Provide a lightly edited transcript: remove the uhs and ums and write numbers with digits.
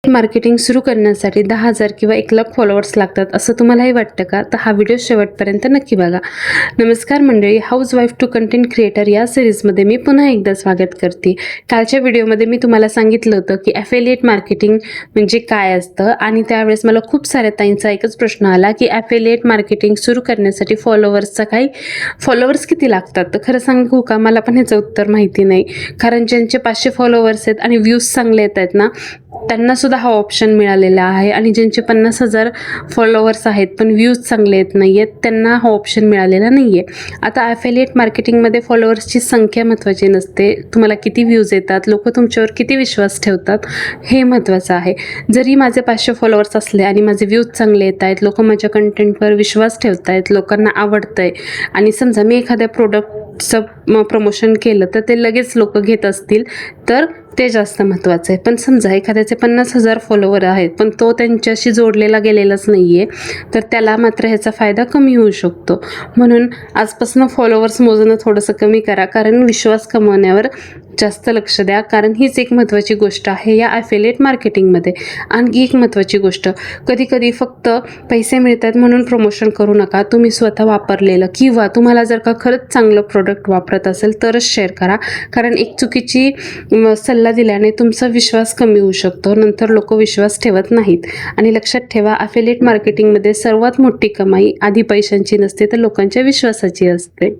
Marketing सुरू करण्यासाठी 10,000 किंवा 1,00,000 फॉलोअर्स लागतात असं तुम्हालाही वाटतं का? तर हा व्हिडिओ शेवटपर्यंत नक्की बघा. नमस्कार मंडळी, house wife to content creator या सिरीजमध्ये मी पुन्हा एकदा स्वागत करते. कालच्या व्हिडिओमध्ये मी तुम्हाला सांगितलं होतं की ॲफिलिएट मार्केटिंग म्हणजे काय असतं, आणि त्यावेळेस मला खूप साऱ्या ताईंचा एकच प्रश्न आला की ॲफिलिएट मार्केटिंग सुरू करण्यासाठी फॉलोअर्स किती लागतात? तर खरं सांगू का, मला पण ह्याचं उत्तर माहिती नाही. कारण ज्यांचे 500 फॉलोअर्स आहेत आणि व्ह्यूज चांगले येत आहेत ना, त्यांना सुद्धा हा ऑप्शन मिळालेला आहे, आणि ज्यांचे 50,000 फॉलोअर्स आहेत पण व्ह्यूज चांगले येत नाही आहेत त्यांना हा ऑप्शन मिळालेला नाही आहे. आता ॲफिलिएट मार्केटिंगमध्ये फॉलोअर्सची संख्या महत्त्वाची नसते, तुम्हाला किती व्ह्यूज येतात, लोक तुमच्यावर किती विश्वास ठेवतात हे महत्त्वाचं आहे. जरी माझे 500 फॉलोअर्स असले आणि माझे व्ह्यूज चांगले येत आहेत, लोक माझ्या कंटेंटवर विश्वास ठेवत आहेत, लोकांना आवडतं आहे, आणि समजा मी एखाद्या प्रोडक्टचं प्रमोशन केलं तर ते लगेच लोक घेत असतील तर ते जास्त महत्त्वाचं आहे. पण समजा एखाद्याचे 50,000 फॉलोवर आहेत पण तो त्यांच्याशी जोडलेला गेलेलाच नाही आहे, तर त्याला मात्र ह्याचा फायदा कमी होऊ शकतो. म्हणून आजपासून फॉलोवर्स मोजणं थोडंसं कमी करा, कारण विश्वास कमवण्यावर जास्त लक्ष द्या, कारण हीच एक महत्त्वाची गोष्ट आहे या ॲफिलिएट मार्केटिंगमध्ये. आणखी एक महत्त्वाची गोष्ट, कधी फक्त पैसे मिळतात म्हणून प्रमोशन करू नका. तुम्ही स्वतः वापरलेलं किंवा तुम्हाला जर का खरंच चांगलं प्रोडक्ट वापरत असेल तरच शेअर करा, कारण एक चुकीची सल्ला दिल्याने तुमचा विश्वास कमी होऊ शकतो, नंतर लोक विश्वास ठेवत नाहीत. आणि लक्षात ठेवा, ॲफिलिएट मार्केटिंगमध्ये सर्वात मोठी कमाई आधी पैशांची नसते तर लोकांच्या विश्वासाची असते.